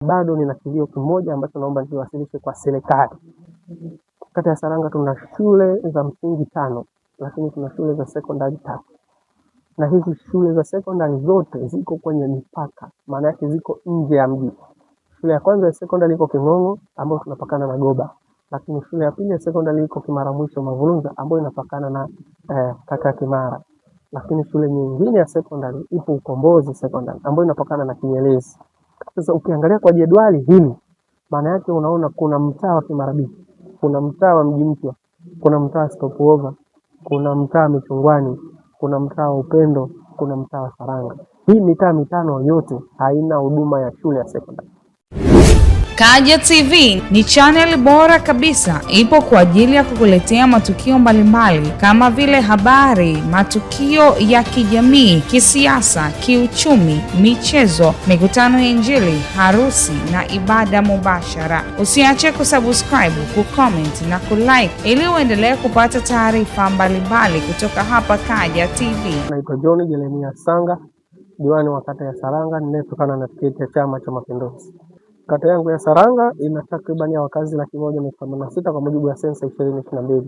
Bado nina kilio kimoja ambacho naomba niwasilishe kwa serikali. Kata ya Saranga tuna shule za msingi 5, lakini tuna shule za sekondari 3. Na hizi shule za sekondari zote ziko kwenye mipaka, maana yake ziko nje ya mji. Shule ya kwanza ya sekondari iko Kingongo ambayo tunapakana na Goba, lakini shule ya pili ya sekondari iko Kimara Mwisho Mavulunza ambayo inapakana na kata Kimara. Lakini shule nyingine ya sekondari ipo Ukombozi Sekondari ambayo inapakana na Kinyerezi. Sasa ukiangalia kwa jedwali hili, maana yake unaona kuna mtaa wa Kimarabi, kuna mtaa wa Mji Mpya, kuna mtaa Stopover, kuna mtaa Michungwani, kuna mtaa Upendo, kuna mtaa wa Saranga. Hii mitaa mitano yote haina huduma ya shule ya sekondari. Kaja TV ni channel bora kabisa, ipo kwa ajili ya kukuletea matukio mbalimbali kama vile habari, matukio ya kijamii, kisiasa, kiuchumi, michezo, mikutano ya Injili, harusi na ibada mubashara. Usiache kusubscribe, kucomment na kulike ili uendelee kupata taarifa mbalimbali kutoka hapa Kaja TV. Naitwa John Jeremia Sanga, diwani wa kata ya Saranga ninayetokana na tiketi ya Chama cha Mapinduzi. Kata yangu ya Saranga ina takriban ya wakazi 186 kwa mujibu wa sensa 2022.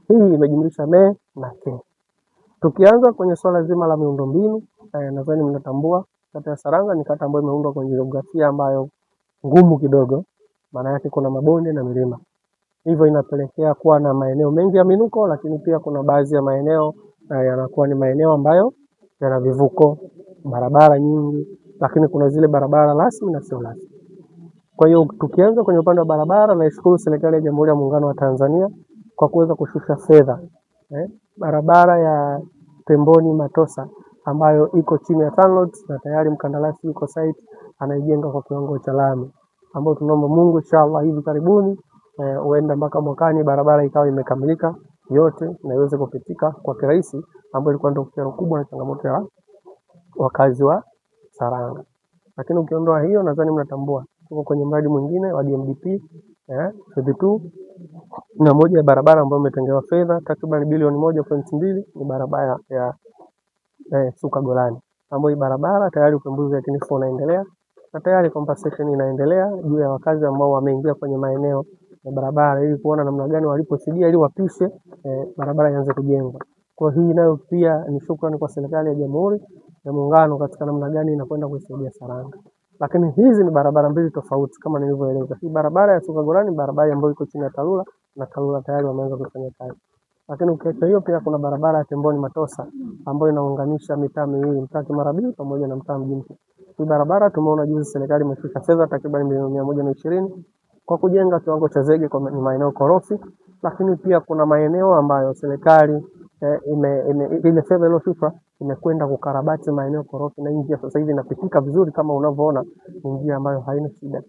Hii imejumlisha me na ke. Tukianza kwenye swala zima la miundombinu, nadhani mnatambua kata ya Saranga ni kata ambayo imeundwa kwenye jiografia ambayo ngumu kidogo, maana yake kuna mabonde na milima. Hivyo inapelekea kuwa na maeneo mengi ya minuko, lakini pia kuna baadhi ya maeneo yanakuwa ni maeneo ambayo yana vivuko, barabara nyingi, lakini kuna zile barabara rasmi na sio rasmi. Kwa hiyo tukianza kwenye upande wa barabara, naishukuru serikali ya Jamhuri ya Muungano wa Tanzania kwa kuweza kushusha fedha. Barabara ya Temboni Matosa ambayo iko chini ya TANROADS na tayari mkandarasi yuko site anaijenga kwa kiwango cha lami, ambayo tunaomba Mungu inshallah hivi karibuni huenda mpaka mwakani barabara ikawa imekamilika yote na iweze kupitika kwa kirahisi, ambayo ilikuwa ndio kero kubwa na changamoto ya wakazi wa Saranga. Lakini ukiondoa hiyo, nadhani mnatambua tuko kwenye mradi mwingine wa DMDP phase 2 na moja ya barabara ambayo imetengewa fedha takriban bilioni 1.2 ni barabara ya Suka Golani, ambayo barabara tayari upembuzi wa kinifu unaendelea na tayari compensation inaendelea juu ya wakazi ambao wameingia kwenye maeneo ya barabara ili kuona namna gani waliposidia ili wapishe barabara ianze kujengwa. Kwa hii nayo pia ni shukrani kwa serikali ya Jamhuri ya Muungano katika namna gani inakwenda kusaidia Saranga. Lakini hizi ni barabara mbili tofauti kama nilivyoeleza. Hii barabara ya Suka Golani ni barabara ambayo iko chini ya TARURA na TARURA tayari wameanza kufanya kazi. Lakini ukiacha hiyo pia kuna barabara ya Temboni Matosa ambayo inaunganisha mitaa miwili, mtaa Kimarabi pamoja na mtaa Mji Mpya. Hii barabara tumeona juzi serikali imeshusha fedha takriban milioni 120 kwa kujenga kiwango cha zege kwa maeneo korofi, lakini pia kuna maeneo ambayo serikali ile fedha iliyoshushwa imekwenda kukarabati maeneo korofi na njia sasa hivi inapitika vizuri kama unavyoona, njia ambayo haina shida.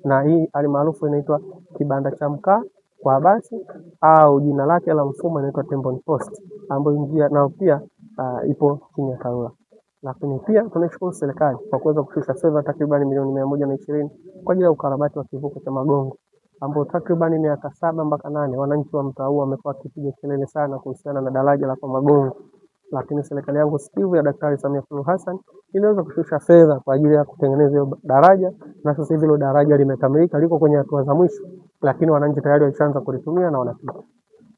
Na hii alimaarufu inaitwa kibanda cha mkaa kwa basi au jina lake la mfumo inaitwa Temboni Post, ambayo njia nao pia ipo chini ya TARURA. Lakini pia tunashukuru serikali kwa kuweza kushusha fedha takriban milioni 120 kwa ajili ya ukarabati wa kivuko cha Magongo, ambao takriban miaka 7 mpaka 8 wananchi wa mtaa huu wamekuwa wakipiga kelele sana kuhusiana na daraja la Magongo. Lakini serikali yangu sikivu ya Daktari Samia Suluhu Hassan iliweza kushusha fedha kwa ajili ya kutengeneza hiyo daraja, na sasa hivi hilo daraja limekamilika, liko kwenye hatua za mwisho, lakini wananchi tayari walishaanza kulitumia na wanapita.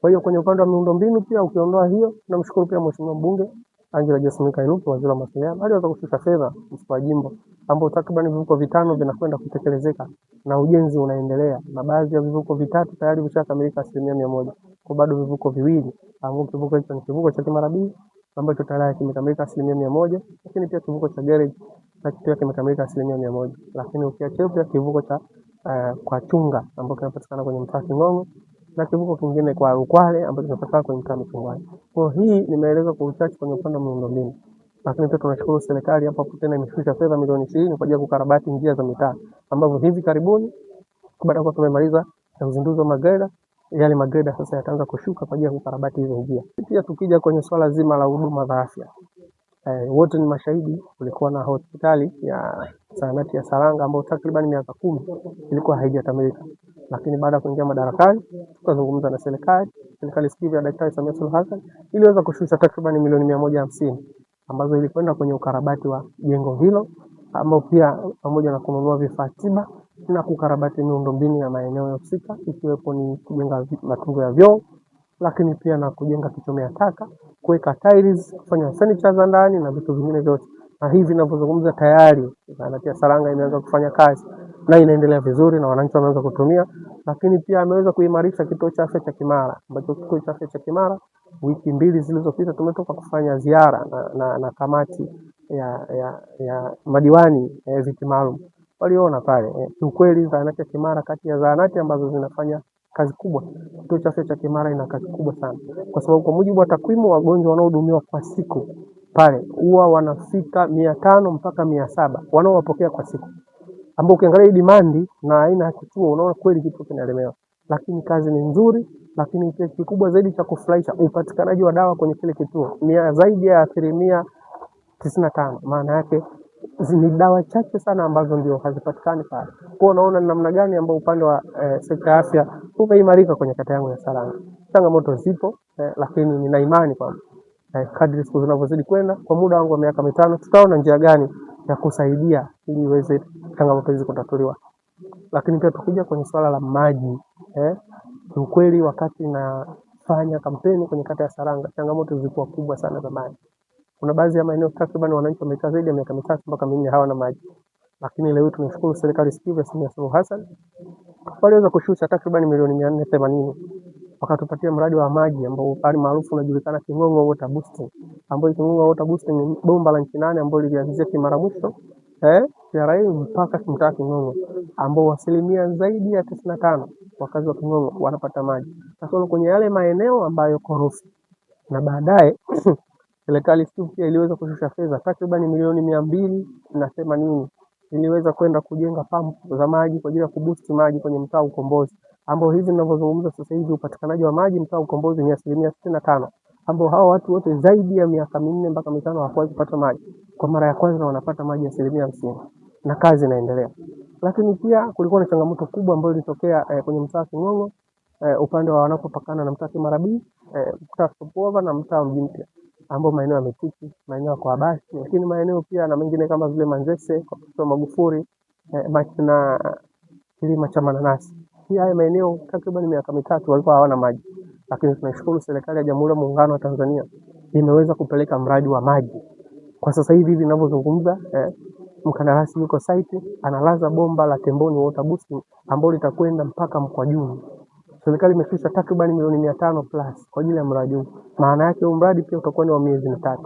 Kwa hiyo kwenye upande wa miundombinu pia ukiondoa hiyo, tunamshukuru pia Mheshimiwa Mbunge Angela Jasmine Kairuki, waziri wa mawasiliano, aliweza kushusha fedha kwa jimbo ambao takriban vivuko 5 vinakwenda kutekelezeka na ujenzi unaendelea, na baadhi ya vivuko 3 tayari vishakamilika 100%. Kwa bado vivuko 2 ambao kivuko hicho ni kivuko cha Kimarabi ambacho tayari kimekamilika 100%, lakini pia kivuko cha Garage na pia kimekamilika 100%. Lakini ukiacha pia kivuko cha kwa Chunga ambacho kinapatikana kwenye mtaa Kingongo na kivuko kingine kwa Rukwale ambacho kinapatikana kwenye mtaa Michungwani. Kwa hii nimeeleza kwa uchache kwenye upande wa miundombinu. Lakini pia tunashukuru serikali hapo tena imeshusha fedha milioni 20 kwa ajili ya kukarabati njia za mitaa, ambapo hivi karibuni baada ya tumemaliza uzinduzi wa magreda, yale magreda sasa yataanza kushuka kwa ajili ya kukarabati hizo njia. Pia tukija kwenye swala zima la huduma za afya, wote ni mashahidi, kulikuwa na hospitali ya zahanati ya Saranga ambayo takriban miaka 10 ilikuwa haijakamilika. Lakini baada ya kuingia madarakani tukazungumza na serikali sikivu ya Daktari Samia Suluhu Hassan iliweza kushusha takriban milioni 150 ambazo ilikwenda kwenye ukarabati wa jengo hilo, ambao pia pamoja na kununua vifaa tiba na kukarabati miundombinu ya maeneo husika, ikiwepo ni kujenga matungo ya vyoo, lakini pia na kujenga kichomea taka, kuweka tiles, kufanya furniture za ndani na vitu vingine vyote. Na hivi ninavyozungumza tayari zahanati ya Saranga imeanza kufanya kazi na inaendelea vizuri na wananchi wameanza kutumia. Lakini pia ameweza kuimarisha kituo cha afya cha Kimara, ambacho kituo cha afya cha Kimara wiki 2 zilizopita tumetoka kufanya ziara na kamati ya madiwani viti maalum. Waliona pale ukweli zahanati ya Kimara kati ya zahanati ambazo zinafanya kazi kubwa, kituo cha afya cha Kimara ina kazi kubwa sana, kwa sababu kwa mujibu wa takwimu wagonjwa wanaohudumiwa kwa siku pale huwa wanafika 500 mpaka 700 wanaowapokea kwa siku, ambao ukiangalia demand na aina ya kituo unaona kweli kituo kinalemewa, lakini kazi ni nzuri. Lakini kikubwa zaidi cha kufurahisha, upatikanaji wa dawa kwenye kile kituo ni zaidi ya 95%. Maana yake ni dawa chache sana ambazo ndio hazipatikani pale. Kwa unaona namna gani ambao upande wa sekta ya afya umeimarika kwenye kata yangu ya Saranga. Changamoto zipo, lakini nina imani kwamba kadri siku zinavyozidi kwenda, kwa muda wangu wa miaka 5 tutaona njia gani ya kusaidia ili iweze changamoto hizi kutatuliwa. Lakini pia tukija kwenye swala la maji, ukweli wakati nafanya kampeni kwenye kata ya Saranga, changamoto zilikuwa kubwa sana za maji. Kuna baadhi ya maeneo takriban wananchi wamekaa zaidi ya miaka 3 mpaka 4 hawana maji. Lakini leo tunashukuru serikali sikivu ya Samia Suluhu Hassan waliweza kushusha takriban milioni 480 wakatupatia mradi wa maji ambao pale maarufu unajulikana Kingongo Water Boosting, ambao Kingongo Water Boosting ni bomba la nchi 8 ambalo lilianzia Kimara mwisho TRA mpaka mtaa Kingongo, ambao asilimia zaidi ya 95 wakazi wa Kingongo wanapata maji. Sasa kwenye yale maeneo ambayo korofi, na baadaye serikali sikivu pia iliweza kushusha fedha takriban milioni 280 iliweza kwenda kujenga pampu za maji kwa ajili ya kuboost maji kwenye mtaa Ukombozi, ambao hivi ninavyozungumza sasa hivi upatikanaji wa maji mtaa Ukombozi ni 65%, ambao hao watu wote zaidi ya miaka 4 mpaka 5 hawakuwahi kupata maji. Kwa mara ya kwanza wanapata maji 50% na kazi inaendelea. Lakini pia kulikuwa na changamoto kubwa ambayo ilitokea kwenye mtaa Kingongo, upande wa wanapopakana na mtaa Kimarabi, mtaa Sopova na mtaa Mji Mpya, ambao maeneo ya Metiki, maeneo kwa Abasi, lakini maeneo pia na mengine kama vile Manzese, kwa Magufuri, na kilima cha mananasi. Pia haya maeneo takriban miaka 3 walikuwa hawana maji. Lakini tunashukuru serikali ya Jamhuri ya Muungano wa Tanzania imeweza kupeleka mradi wa maji. Kwa sasa hivi ninavyozungumza, mkandarasi yuko site analaza bomba la Temboni Water Boosting ambalo litakwenda mpaka Mkwajuni. Serikali imeshusha takriban milioni 500 plus kwa ajili ya mradi huu. Maana yake huu mradi pia utakuwa ni wa miezi 3.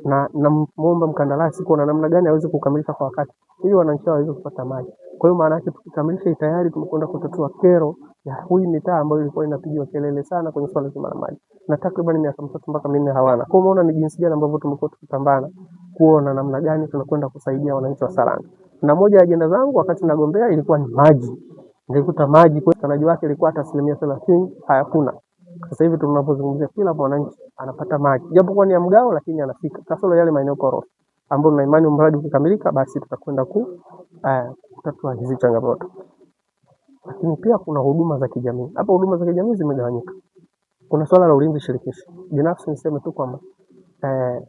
Na namuomba mkandarasi kuona namna gani aweze kukamilisha kwa wakati ili wananchi waweze kupata maji. Kwa hiyo maana yake tukikamilisha tayari tumekwenda kutatua kero ya hii mitaa ambayo ilikuwa inapigiwa kelele sana kwenye swala zima la maji. Na takriban miaka 3 mpaka 4 hawana. Kwa hiyo unaona ni jinsi gani ambavyo tumekuwa tukipambana kuona namna gani tunakwenda kusaidia wananchi wa Saranga. Na moja ya ajenda zangu wakati nagombea ilikuwa ni maji. Nilikuta maji kwa upatikanaji wake ilikuwa hata 30% hayakuna. Sasa hivi tunapozungumzia kila mwananchi anapata maji. Japo kwa ni ya mgao lakini anafika. Kasoro yale maeneo korofi ambapo na imani mradi ukikamilika basi tutakwenda kutatua hizi changamoto. Lakini pia kuna huduma za kijamii. Hapa huduma za kijamii zimegawanyika. Kuna swala la ulinzi shirikishi. Binafsi niseme tu kwamba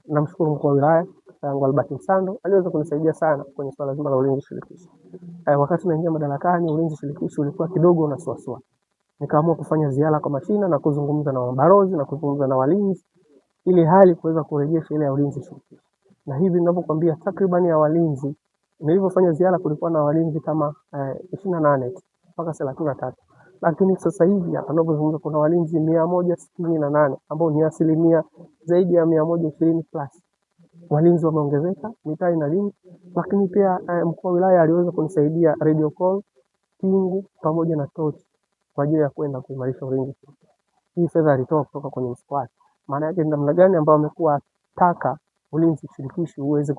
namshukuru mkuu wa wilaya yangu Albert Msando aliweza kunisaidia sana kwenye swala zima la ulinzi shirikishi. Wakati naingia madarakani ulinzi shirikishi ulikuwa kidogo unasuasua. Nikaamua kufanya ziara kwa mashina na kuzungumza na mabarozi na kuzungumza na walinzi ili hali kuweza kurejesha ile ya ulinzi shirikishi. Na hivi ninapokuambia takriban ya walinzi, nilipofanya ziara kulikuwa na walinzi kama 28 mpaka 33. Lakini sasa hivi hapa ninapozungumza kuna walinzi 168 ambao ni asilimia zaidi ya 120 plus. Walinzi wameongezeka, mitaa inalinda. Lakini pia mkuu wa wilaya aliweza kunisaidia radio call, kingu pamoja na tochi kwa ajili ya kwenda kuimarisha ulinzi. Hii fedha alitoa kutoka kwenye mfuko wake. Maana yake ni namna gani ambao amekuwa taka ulinzi shirikishi uweze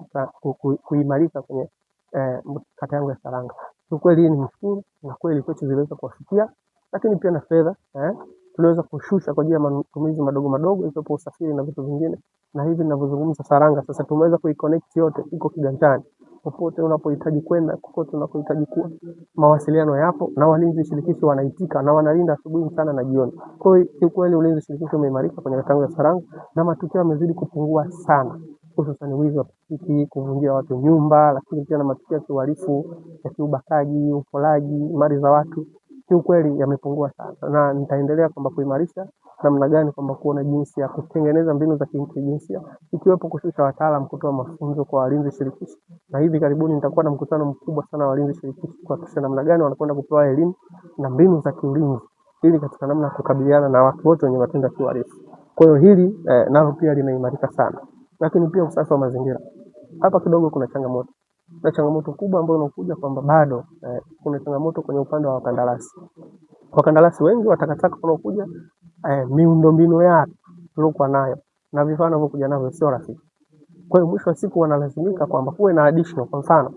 kuimarika kwenye kata yangu ya Saranga. Kwa kweli ni mshukuru na kweli kwetu ziliweza kuwafikia, lakini pia na fedha tuliweza kushusha kwa ajili ya matumizi madogo madogo ikiwepo usafiri na vitu vingine. Na hivi ninavyozungumza Saranga sasa tumeweza kuiconnect yote, iko kiganjani. Popote unapohitaji kwenda, kokote unapohitaji kuwa, mawasiliano yapo na walinzi shirikishi wanaitika na wanalinda asubuhi, mchana na jioni. Kwa hiyo kweli ulinzi shirikishi umeimarika kwenye kata yangu ya Saranga na matukio yamezidi kupungua sana. hususan wizi wa pikipiki, kuvunjia watu nyumba, lakini pia na matukio ya kiuhalifu ya kiubakaji, upolaji, mali za watu kiukweli yamepungua sana. Na nitaendelea kwamba kuimarisha namna gani kwamba kuona jinsi ya kutengeneza mbinu za kiintelijensia, ikiwepo kushusha wataalamu kutoa mafunzo kwa walinzi shirikishi. Na hivi karibuni nitakuwa na mkutano mkubwa sana wa walinzi shirikishi kuhakikisha namna gani wanakwenda kupewa elimu na mbinu za kiulinzi ili katika namna ya kukabiliana na watu wote wenye matendo ya kiuhalifu. Kwa hiyo hili nalo pia linaimarika sana. Lakini pia usafi wa mazingira. Hapa kidogo kuna changamoto. Na changamoto kubwa ambayo inakuja kwamba bado kuna changamoto kwenye upande wa wakandarasi. Wakandarasi wengi wa takataka wanaokuja, miundombinu yao tuliokuwa nayo na vifaa vinavyokuja navyo sio rafiki. Kwa hiyo mwisho wa siku wanalazimika kwamba kuwe na additional. Kwa mfano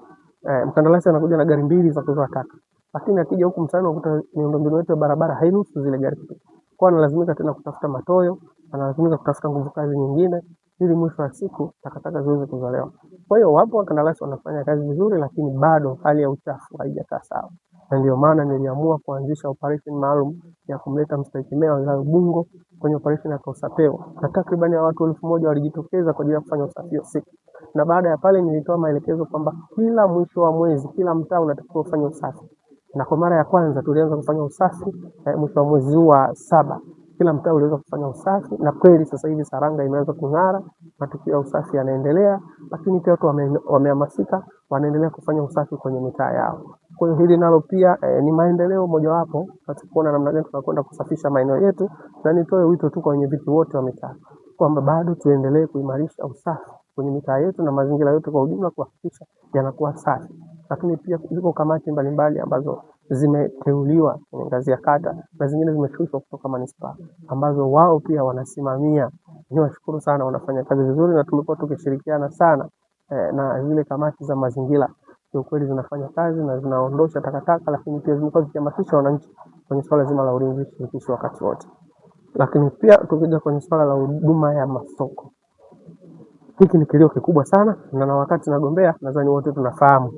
mkandarasi anakuja na gari 2 za kuzoa taka, lakini akija huku mtaani ukuta miundombinu yetu ya barabara hairuhusu zile gari kupita. Kwa hiyo analazimika tena kutafuta matoyo, analazimika kutafuta nguvu kazi nyingine ili mwisho wa siku takataka ziweze kuzolewa. Kwa hiyo wapo wakandarasi wanafanya kazi vizuri, lakini bado hali ya uchafu haijakaa sawa. Na ndio maana niliamua kuanzisha operation maalum ya kumleta mstahiki meya wa wilaya Ubungo kwenye operation ya Kausapeo. Na takriban ya watu 1000 walijitokeza kwa ajili ya kufanya usafi usiku. Na baada ya pale nilitoa maelekezo kwamba kila mwisho wa mwezi kila mtaa unatakiwa kufanya usafi. Na kwa mara ya kwanza tulianza kufanya usafi mwisho wa mwezi wa 7. Kila mtaa uliweza kufanya usafi na kweli sasa hivi Saranga imeanza kung'ara, matukio ya usafi yanaendelea, lakini pia watu wamehamasika, wanaendelea kufanya usafi kwenye mitaa yao. Kwa hiyo hili nalo pia ni maendeleo mojawapo katika kuona namna gani tunakwenda kusafisha maeneo yetu, na nitoe wito tu kwa wenyeviti wote wa mitaa kwamba bado tuendelee kuimarisha usafi kwenye mitaa yetu na mazingira yote kwa ujumla kuhakikisha yanakuwa safi. Lakini pia ziko kamati mbalimbali ambazo zimeteuliwa kwenye ngazi ya kata na zingine zimeshushwa kutoka manispaa ambazo wao pia wanasimamia. Niwashukuru sana, wanafanya kazi vizuri na tumekuwa tukishirikiana sana na zile kamati za mazingira. Kwa kweli zinafanya kazi na zinaondosha takataka, lakini pia zimekuwa zikihamasisha wananchi kwenye swala zima la ulinzi shirikishi wakati wote. Lakini pia tukija kwenye swala la huduma ya masoko, hiki ni kilio kikubwa sana na wakati nagombea nadhani wote tunafahamu.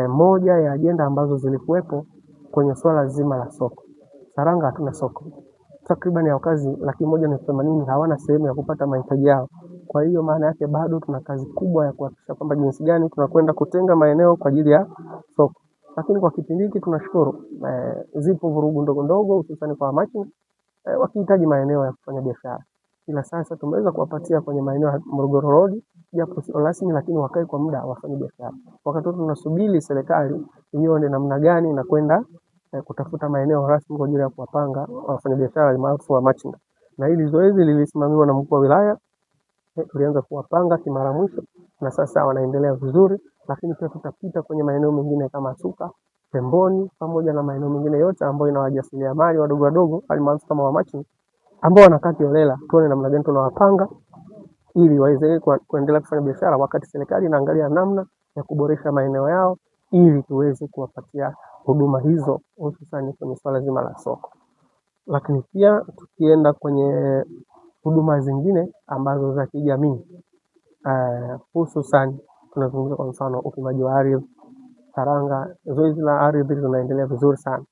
Moja ya ajenda ambazo zilikuwepo kwenye swala zima la soko. Saranga hatuna soko. Takriban ya wakazi 180,000 hawana sehemu ya kupata mahitaji yao. Kwa hiyo maana yake bado tuna kazi kubwa ya kuhakikisha kwamba jinsi gani tunakwenda kutenga maeneo kwa ajili ya soko. Lakini kwa kipindi hiki tunashukuru zipo vurugu ndogo ndogo hususan kwa wamachinga wakihitaji maeneo ya kufanya biashara. Ila sasa tumeweza kuwapatia kwenye maeneo ya Morogoro Road japo sio rasmi, lakini wakae kwa muda wafanye biashara. Wakati tunasubiri serikali ione namna gani na kwenda kutafuta maeneo rasmi kwa ajili ya kuwapanga wafanyabiashara maarufu wa machinga. Na hili zoezi lilisimamiwa na mkuu wa wilaya. Tulianza kuwapanga kimara mwisho na sasa wanaendelea vizuri, lakini pia tutapita kwenye maeneo mengine kama Suka, Pemboni pamoja na maeneo mengine yote ambayo ina wajasiriamali wadogo wadogo almaarufu kama wa machinga ambao wanakaa kiolela. Tuone namna gani tunawapanga ili waweze kuendelea kufanya biashara wakati serikali inaangalia namna ya kuboresha maeneo yao ili tuweze kuwapatia huduma hizo hususan kwenye swala zima la soko. Lakini pia tukienda kwenye huduma zingine ambazo za kijamii hususan tunazungumza kwa mfano upimaji wa ardhi. Saranga zoezi la ardhi linaendelea vizuri sana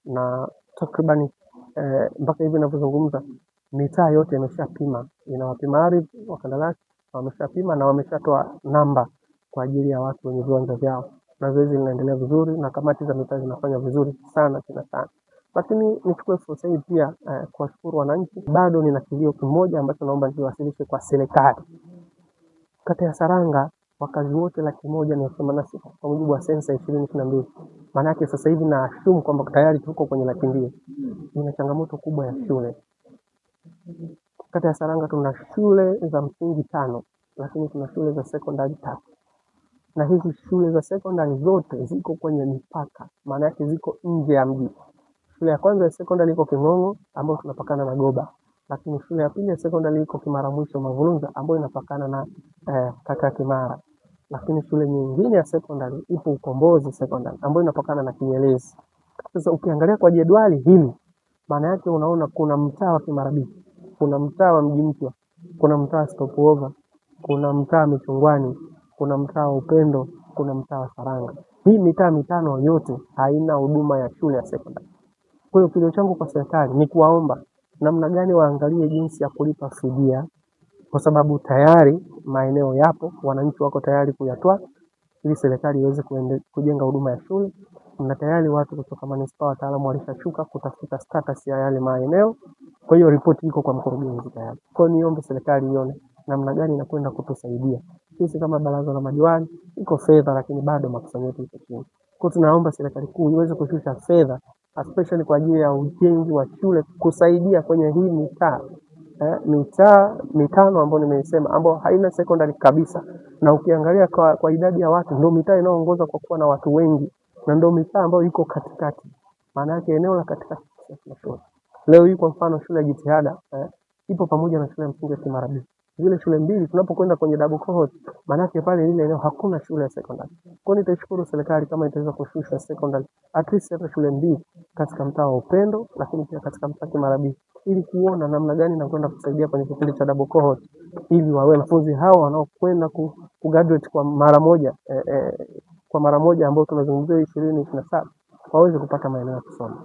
na takriban mpaka hivi ninapozungumza mitaa yote imeshapima, inawapima ardhi wakandarasi wameshapima na wameshatoa namba kwa ajili ya watu wenye viwanja vyao, na zoezi linaendelea vizuri na kamati za mitaa zinafanya vizuri sana tena sana. Lakini nichukue fursa hii pia kuwashukuru wananchi. Bado nina kilio kimoja ambacho naomba niwasilishe kwa serikali. Kata ya Saranga wakazi wote 186 kwa mujibu wa sensa 2022. Maana yake sasa hivi na assume kwamba tayari tuko kwenye 200. Ina changamoto kubwa ya shule. Kata ya Saranga tuna shule za msingi 5, lakini tuna shule za secondary 3. Na hizi shule za secondary zote ziko kwenye mipaka, maana yake ziko nje ya mji. Shule ya kwanza ya secondary iko King'ong'o ambayo tunapakana na Goba, lakini shule ya pili ya secondary iko Kimara Mwisho Mavulunza ambayo inapakana na kata Kimara. Lakini shule nyingine ya secondary ipo Ukombozi Secondary ambayo inapakana na Kinyerezi. Sasa ukiangalia kwa jedwali hili, maana yake unaona kuna mtaa wa Kimara B, kuna mtaa wa Mji Mpya, kuna mtaa Stopover, kuna mtaa Michungwani, kuna mtaa wa Upendo, kuna mtaa wa Saranga. Hii mitaa mitano yote haina huduma ya shule ya secondary. Kwa hiyo kilio changu kwa serikali ni kuwaomba namna gani waangalie jinsi ya kulipa fidia kwa sababu tayari maeneo yapo, wananchi wako tayari kuyatoa ili serikali iweze kujenga huduma ya shule, na tayari watu kutoka manispaa, wataalamu walishashuka kutafuta status ya yale maeneo. Kwa hiyo ripoti iko kwa mkurugenzi tayari. Kwa hiyo niombe serikali ione namna gani inakwenda kutusaidia sisi kama baraza la madiwani. Iko fedha lakini bado makusanyo yetu yako chini. Kwa hiyo tunaomba serikali kuu iweze kushusha fedha especially kwa ajili ya ujenzi wa shule, kusaidia kwenye hii mitaa mitano ambayo nimesema, ambayo haina secondary kabisa, na ukiangalia kwa idadi ya watu ndio mitaa inayoongoza kwa kuwa na watu wengi, na ndio mitaa ambayo iko katikati. Maana yake eneo la katikati la shule. Leo hii kwa mfano shule ya Jitihada ipo pamoja na shule ya msingi ya Kimara-B. Zile shule mbili tunapokwenda kwenye double cohort, maana yake pale ile eneo hakuna shule ya secondary. Kwa hiyo nitashukuru serikali kama itaweza kushusha secondary at least hata shule mbili katika mtaa wa Upendo, lakini pia katika mtaa wa Kimara-B, ili kuona namna gani na kwenda kusaidia kwenye kipindi cha double cohort, ili wawe wanafunzi hao wanaokwenda kugraduate kwa mara moja ambao tunazungumzia 2027 waweze kupata maeneo ya kusoma.